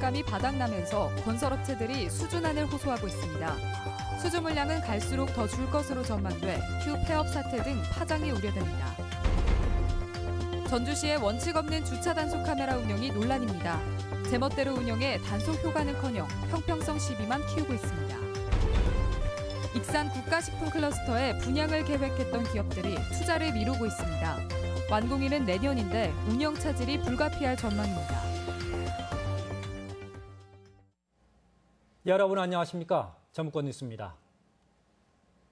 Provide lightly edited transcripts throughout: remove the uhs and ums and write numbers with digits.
공사감이 바닥나면서 건설업체들이 수준안을 호소하고 있습니다. 수주 물량은 갈수록 더 줄 것으로 전망돼 휴 폐업 사태 등 파장이 우려됩니다. 전주시의 원칙 없는 주차 단속 카메라 운영이 논란입니다. 제멋대로 운영해 단속 효과는커녕 형평성 시비만 키우고 있습니다. 익산 국가식품 클러스터에 분양을 계획했던 기업들이 투자를 미루고 있습니다. 완공일은 내년인데 운영 차질이 불가피할 전망입니다. 여러분 안녕하십니까? 정무권 뉴스입니다.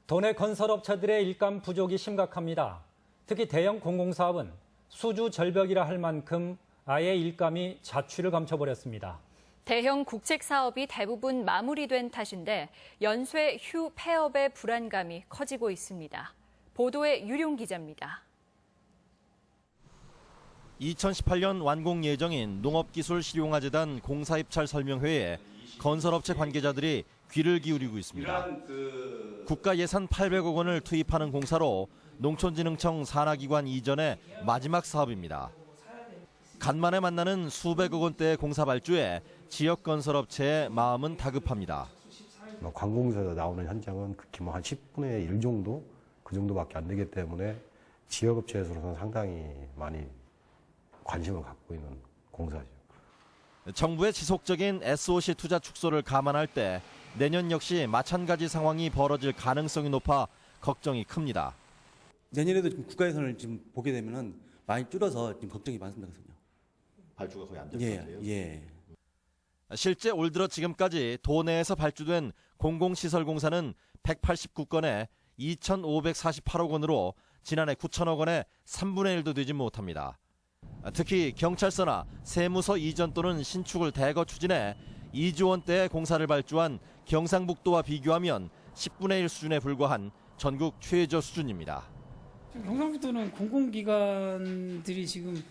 도내 건설업체들의 일감 부족이 심각합니다. 특히 대형 공공사업은 수주 절벽이라 할 만큼 아예 일감이 자취를 감춰버렸습니다. 대형 국책 사업이 대부분 마무리된 탓인데 연쇄 휴 폐업의 불안감이 커지고 있습니다. 보도에 유룡 기자입니다. 2018년 완공 예정인 농업기술실용화재단 공사입찰 설명회에 건설업체 관계자들이 귀를 기울이고 있습니다. 국가 예산 800억 원을 투입하는 공사로 농촌진흥청 산하기관 이전의 마지막 사업입니다. 간만에 만나는 수백억 원대의 공사 발주에 지역 건설업체의 마음은 다급합니다. 관공서에서 나오는 현장은 극히 한 10분의 1 정도? 그 정도밖에 안 되기 때문에 지역업체에서는 상당히 많이 관심을 갖고 있는 공사죠. 정부의 지속적인 SOC 투자 축소를 감안할 때 내년 역시 마찬가지 상황이 벌어질 가능성이 높아 걱정이 큽니다. 내년에도 지금 국가 예산을 지금 보게 되면은 많이 줄어서 지금 걱정이 많습니다. 발주가 거의 안 될 것 같아요. 예. 실제 올 들어 지금까지 도내에서 발주된 공공시설 공사는 189건에 2,548억 원으로 지난해 9천억 원의 3분의 1도 되지 못합니다. 특히 경찰서나 세무서 이전 또는 신축을 대거 추진해 2조 원대의 공사를 발주한 경상북도와 비교하면 10분의 1 수준에 불과한 전국 최저 수준입니다. 경상북도는 공공기관들이 지금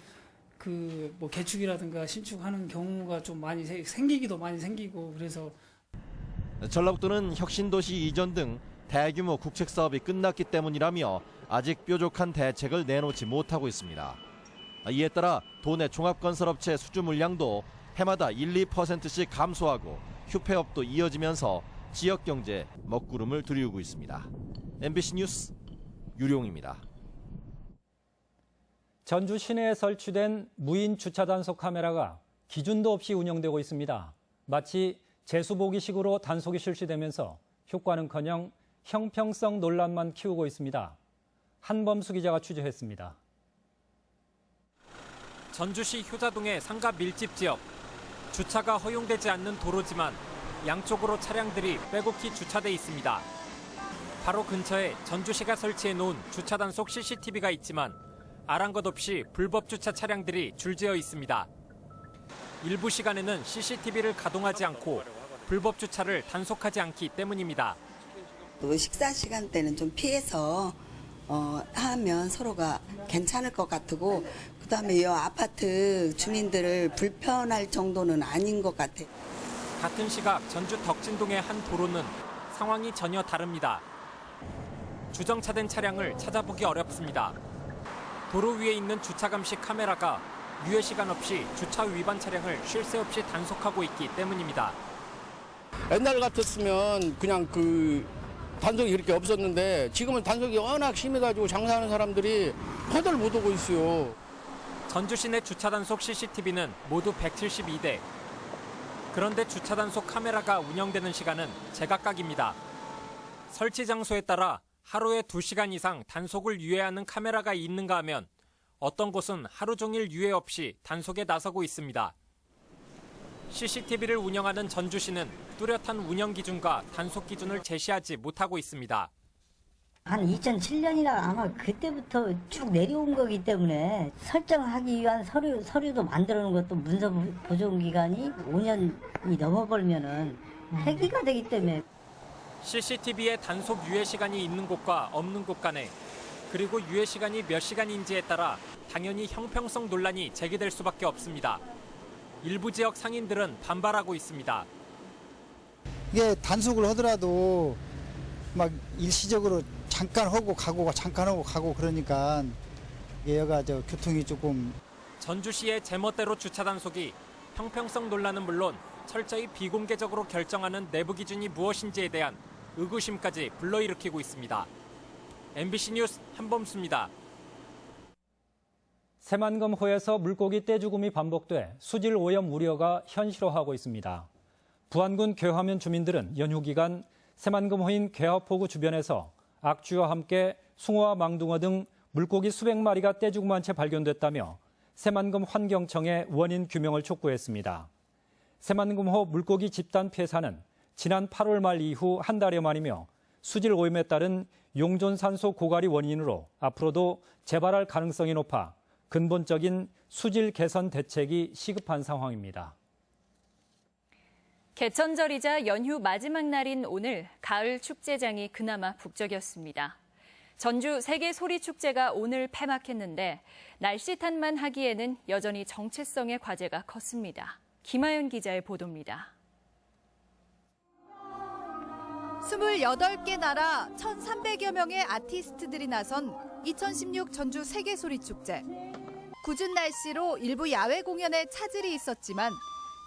개축이라든가 신축하는 경우가 좀 많이 생기기도 많이 생기고 그래서 전라북도는 혁신도시 이전 등 대규모 국책 사업이 끝났기 때문이라며 아직 뾰족한 대책을 내놓지 못하고 있습니다. 이에 따라 도내 종합건설업체 수주 물량도 해마다 1~2%씩 감소하고 휴폐업도 이어지면서 지역 경제에 먹구름을 들이우고 있습니다. MBC 뉴스 유룡입니다. 전주 시내에 설치된 무인 주차 단속 카메라가 기준도 없이 운영되고 있습니다. 마치 재수보기식으로 단속이 실시되면서 효과는커녕 형평성 논란만 키우고 있습니다. 한범수 기자가 취재했습니다. 전주시 효자동의 상가 밀집 지역. 주차가 허용되지 않는 도로지만 양쪽으로 차량들이 빼곡히 주차돼 있습니다. 바로 근처에 전주시가 설치해 놓은 주차 단속 CCTV가 있지만 아랑곳 없이 불법 주차 차량들이 줄지어 있습니다. 일부 시간에는 CCTV를 가동하지 않고 불법 주차를 단속하지 않기 때문입니다. 또 식사 시간대는 좀 피해서 하면 서로가 괜찮을 것 같고 그다음에 이 아파트 주민들을 불편할 정도는 아닌 것 같아요. 같은 시각 전주 덕진동의 한 도로는 상황이 전혀 다릅니다. 주정차된 차량을 찾아보기 어렵습니다. 도로 위에 있는 주차 감시 카메라가 유예 시간 없이 주차 위반 차량을 쉴 새 없이 단속하고 있기 때문입니다. 옛날 같았으면 그냥 단속이 그렇게 없었는데 지금은 단속이 워낙 심해가지고 장사하는 사람들이 허들 못 오고 있어요. 전주 시내 주차 단속 CCTV는 모두 172대. 그런데 주차 단속 카메라가 운영되는 시간은 제각각입니다. 설치 장소에 따라 하루에 2시간 이상 단속을 유예하는 카메라가 있는가 하면 어떤 곳은 하루 종일 유예 없이 단속에 나서고 있습니다. CCTV를 운영하는 전주시는 뚜렷한 운영 기준과 단속 기준을 제시하지 못하고 있습니다. 한 2007년이나 아마 그때부터 쭉 내려온 거기 때문에 설정하기 위한 서류도 만들어 놓은 것도 문서 보존 기간이 5년이 넘어버리면은 폐기가 되기 때문에 CCTV에 단속 유예 시간이 있는 곳과 없는 곳 간에 그리고 유예 시간이 몇 시간인지에 따라 당연히 형평성 논란이 제기될 수밖에 없습니다. 일부 지역 상인들은 반발하고 있습니다. 이게 단속을 하더라도 막 일시적으로 잠깐 하고 가고 잠깐 하고 가고 그러니까 얘가 교통이 조금 전주시의 제멋대로 주차 단속이 형평성 논란은 물론 철저히 비공개적으로 결정하는 내부 기준이 무엇인지에 대한 의구심까지 불러일으키고 있습니다. MBC 뉴스 한범수입니다. 새만금호에서 물고기 떼죽음이 반복돼 수질 오염 우려가 현실화하고 있습니다. 부안군 괴화면 주민들은 연휴 기간 새만금호인 괴화포구 주변에서 악취와 함께 숭어와 망둥어 등 물고기 수백 마리가 떼죽음한 채 발견됐다며 새만금 환경청에 원인 규명을 촉구했습니다. 새만금호 물고기 집단 폐사는 지난 8월 말 이후 한 달여 만이며 수질 오염에 따른 용존산소 고갈이 원인으로 앞으로도 재발할 가능성이 높아 근본적인 수질 개선 대책이 시급한 상황입니다. 개천절이자 연휴 마지막 날인 오늘 가을 축제장이 그나마 북적였습니다. 전주 세계소리축제가 오늘 폐막했는데 날씨 탓만 하기에는 여전히 정체성의 과제가 컸습니다. 김하연 기자의 보도입니다. 28개 나라 1,300여 명의 아티스트들이 나선 2016 전주 세계소리축제. 궂은 날씨로 일부 야외 공연에 차질이 있었지만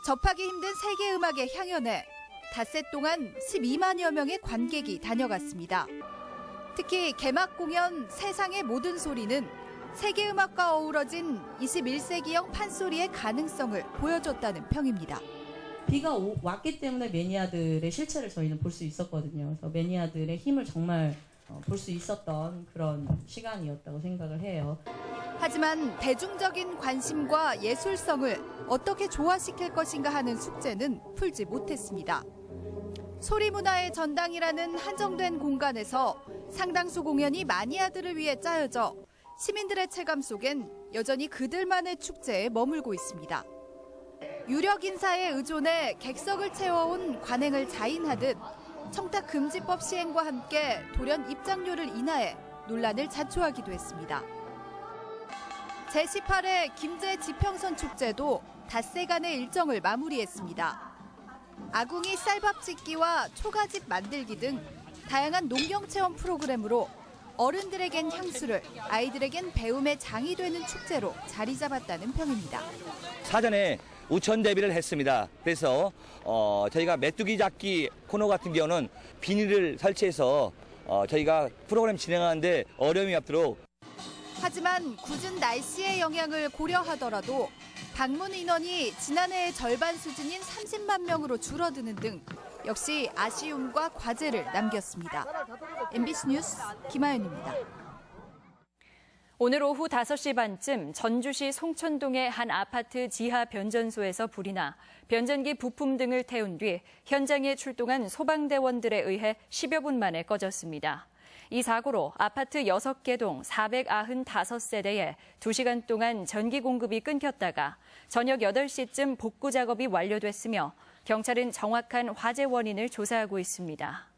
접하기 힘든 세계 음악의 향연에 닷새 동안 12만여 명의 관객이 다녀갔습니다. 특히 개막 공연 세상의 모든 소리는 세계 음악과 어우러진 21세기형 판소리의 가능성을 보여줬다는 평입니다. 비가 왔기 때문에 매니아들의 실체를 저희는 볼 수 있었거든요. 그래서 매니아들의 힘을 정말 볼 수 있었던 그런 시간이었다고 생각을 해요. 하지만 대중적인 관심과 예술성을 어떻게 조화시킬 것인가 하는 숙제는 풀지 못했습니다. 소리문화의 전당이라는 한정된 공간에서 상당수 공연이 마니아들을 위해 짜여져 시민들의 체감 속엔 여전히 그들만의 축제에 머물고 있습니다. 유력 인사에 의존해 객석을 채워온 관행을 자인하듯 청탁금지법 시행과 함께 돌연 입장료를 인하해 논란을 자초하기도 했습니다. 제18회 김제 지평선 축제도 닷새간의 일정을 마무리했습니다. 아궁이 쌀밥 짓기와 초가집 만들기 등 다양한 농경 체험 프로그램으로 어른들에겐 향수를, 아이들에겐 배움의 장이 되는 축제로 자리 잡았다는 평입니다. 사전에 우천 대비를 했습니다. 그래서 저희가 메뚜기 잡기 코너 같은 경우는 비닐을 설치해서 저희가 프로그램 진행하는데 어려움이 없도록. 하지만 궂은 날씨의 영향을 고려하더라도 방문 인원이 지난해의 절반 수준인 30만 명으로 줄어드는 등 역시 아쉬움과 과제를 남겼습니다. MBC 뉴스 김하연입니다. 오늘 오후 5시 반쯤 전주시 송천동의 한 아파트 지하 변전소에서 불이 나 변전기 부품 등을 태운 뒤 현장에 출동한 소방대원들에 의해 10여 분 만에 꺼졌습니다. 이 사고로 아파트 6개 동 495세대에 2시간 동안 전기 공급이 끊겼다가 저녁 8시쯤 복구 작업이 완료됐으며 경찰은 정확한 화재 원인을 조사하고 있습니다.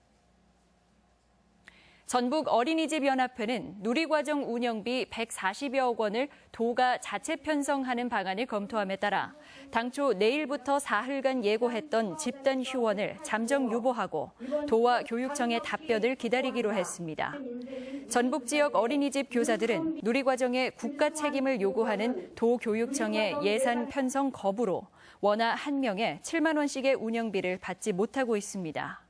전북어린이집연합회는 누리과정 운영비 140여억 원을 도가 자체 편성하는 방안을 검토함에 따라 당초 내일부터 사흘간 예고했던 집단 휴원을 잠정 유보하고 도와 교육청의 답변을 기다리기로 했습니다. 전북 지역 어린이집 교사들은 누리과정의 국가 책임을 요구하는 도 교육청의 예산 편성 거부로 원화 1명에 7만 원씩의 운영비를 받지 못하고 있습니다.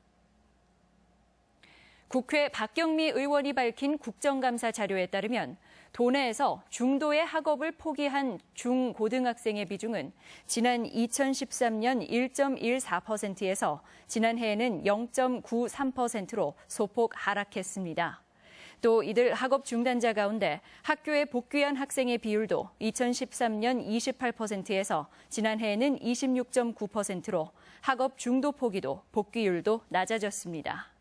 국회 박경미 의원이 밝힌 국정감사 자료에 따르면 도내에서 중도의 학업을 포기한 중고등학생의 비중은 지난 2013년 1.14%에서 지난해에는 0.93%로 소폭 하락했습니다. 또 이들 학업 중단자 가운데 학교에 복귀한 학생의 비율도 2013년 28%에서 지난해에는 26.9%로 학업 중도 포기도 복귀율도 낮아졌습니다.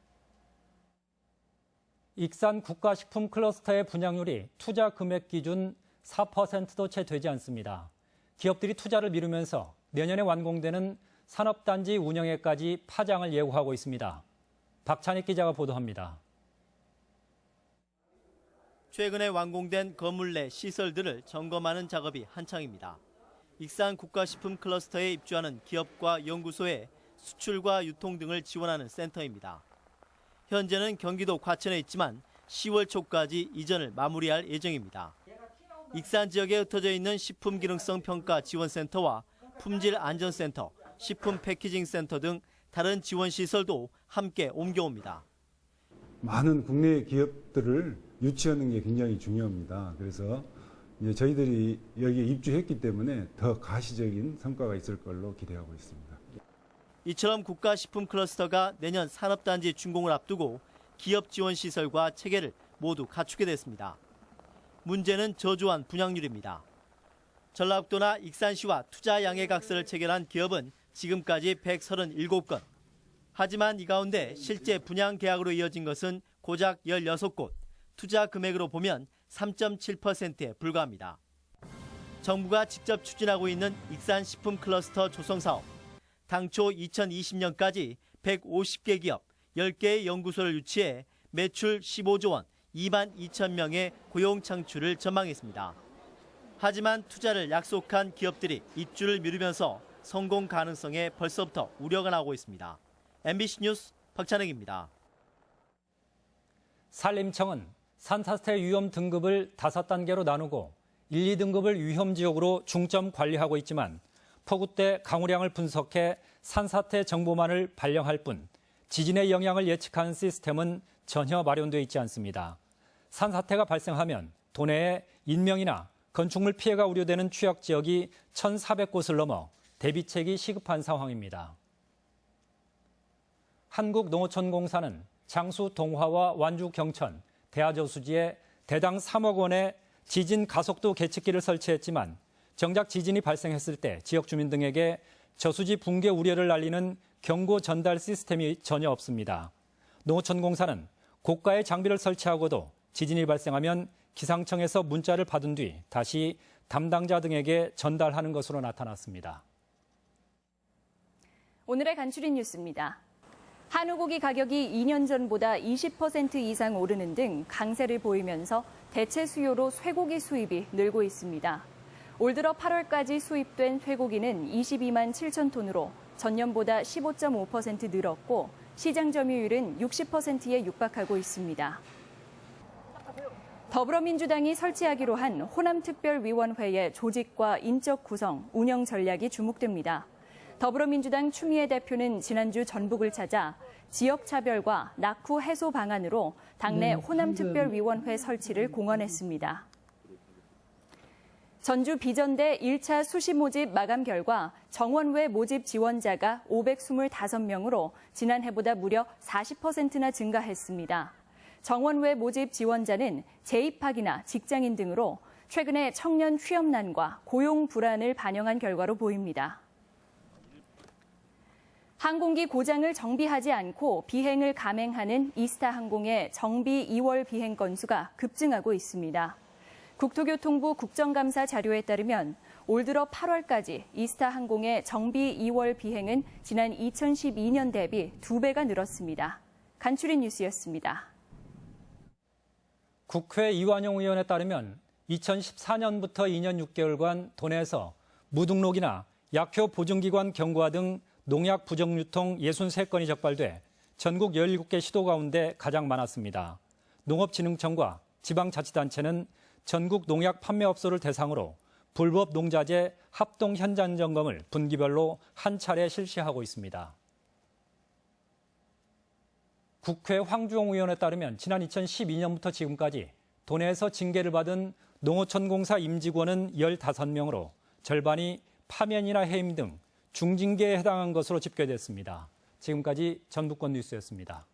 익산 국가식품 클러스터의 분양률이 투자 금액 기준 4%도 채 되지 않습니다. 기업들이 투자를 미루면서 내년에 완공되는 산업단지 운영에까지 파장을 예고하고 있습니다. 박찬익 기자가 보도합니다. 최근에 완공된 건물 내 시설들을 점검하는 작업이 한창입니다. 익산 국가식품 클러스터에 입주하는 기업과 연구소에 수출과 유통 등을 지원하는 센터입니다. 현재는 경기도 과천에 있지만 10월 초까지 이전을 마무리할 예정입니다. 익산 지역에 흩어져 있는 식품기능성 평가 지원센터와 품질안전센터, 식품 패키징 센터 등 다른 지원 시설도 함께 옮겨옵니다. 많은 국내 기업들을 유치하는 게 굉장히 중요합니다. 그래서 이제 저희들이 여기에 입주했기 때문에 더 가시적인 성과가 있을 걸로 기대하고 있습니다. 이처럼 국가식품 클러스터가 내년 산업단지 준공을 앞두고 기업 지원 시설과 체계를 모두 갖추게 됐습니다. 문제는 저조한 분양률입니다. 전라북도나 익산시와 투자 양해각서를 체결한 기업은 지금까지 137건. 하지만 이 가운데 실제 분양 계약으로 이어진 것은 고작 16곳, 투자 금액으로 보면 3.7%에 불과합니다. 정부가 직접 추진하고 있는 익산식품 클러스터 조성 사업. 당초 2020년까지 150개 기업, 10개의 연구소를 유치해 매출 15조 원, 2만 2천 명의 고용 창출을 전망했습니다. 하지만 투자를 약속한 기업들이 입주를 미루면서 성공 가능성에 벌써부터 우려가 나오고 있습니다. MBC 뉴스 박찬혁입니다. 산림청은 산사태 위험 등급을 5단계로 나누고 1, 2등급을 위험지역으로 중점 관리하고 있지만 폭우 때 강우량을 분석해 산사태 정보만을 발령할 뿐 지진의 영향을 예측하는 시스템은 전혀 마련되어 있지 않습니다. 산사태가 발생하면 도내에 인명이나 건축물 피해가 우려되는 취약지역이 1,400곳을 넘어 대비책이 시급한 상황입니다. 한국농어촌공사는 장수 동화와 완주 경천, 대하저수지에 대당 3억 원의 지진 가속도 계측기를 설치했지만 정작 지진이 발생했을 때 지역 주민 등에게 저수지 붕괴 우려를 알리는 경고 전달 시스템이 전혀 없습니다. 농어촌공사는 고가의 장비를 설치하고도 지진이 발생하면 기상청에서 문자를 받은 뒤 다시 담당자 등에게 전달하는 것으로 나타났습니다. 오늘의 간추린 뉴스입니다. 한우고기 가격이 2년 전보다 20% 이상 오르는 등 강세를 보이면서 대체 수요로 쇠고기 수입이 늘고 있습니다. 올 들어 8월까지 수입된 쇠고기는 22만 7천 톤으로 전년보다 15.5% 늘었고 시장 점유율은 60%에 육박하고 있습니다. 더불어민주당이 설치하기로 한 호남특별위원회의 조직과 인적 구성, 운영 전략이 주목됩니다. 더불어민주당 추미애 대표는 지난주 전북을 찾아 지역차별과 낙후 해소 방안으로 당내 호남특별위원회 설치를 공언했습니다. 전주 비전대 1차 수시 모집 마감 결과 정원외 모집 지원자가 525명으로 지난해보다 무려 40%나 증가했습니다. 정원외 모집 지원자는 재입학이나 직장인 등으로 최근에 청년 취업난과 고용 불안을 반영한 결과로 보입니다. 항공기 고장을 정비하지 않고 비행을 감행하는 이스타 항공의 정비 2월 비행 건수가 급증하고 있습니다. 국토교통부 국정감사 자료에 따르면 올 들어 8월까지 이스타 항공의 정비 2월 비행은 지난 2012년 대비 2배가 늘었습니다. 간추린 뉴스였습니다. 국회 이완영 의원에 따르면 2014년부터 2년 6개월간 도내에서 무등록이나 약효 보증기관 경고화 등 농약 부정 유통 63건이 적발돼 전국 17개 시도 가운데 가장 많았습니다. 농업진흥청과 지방자치단체는 전국 농약 판매업소를 대상으로 불법 농자재 합동 현장 점검을 분기별로 한 차례 실시하고 있습니다. 국회 황주홍 의원에 따르면 지난 2012년부터 지금까지 도내에서 징계를 받은 농어촌공사 임직원은 15명으로 절반이 파면이나 해임 등 중징계에 해당한 것으로 집계됐습니다. 지금까지 전북권 뉴스였습니다.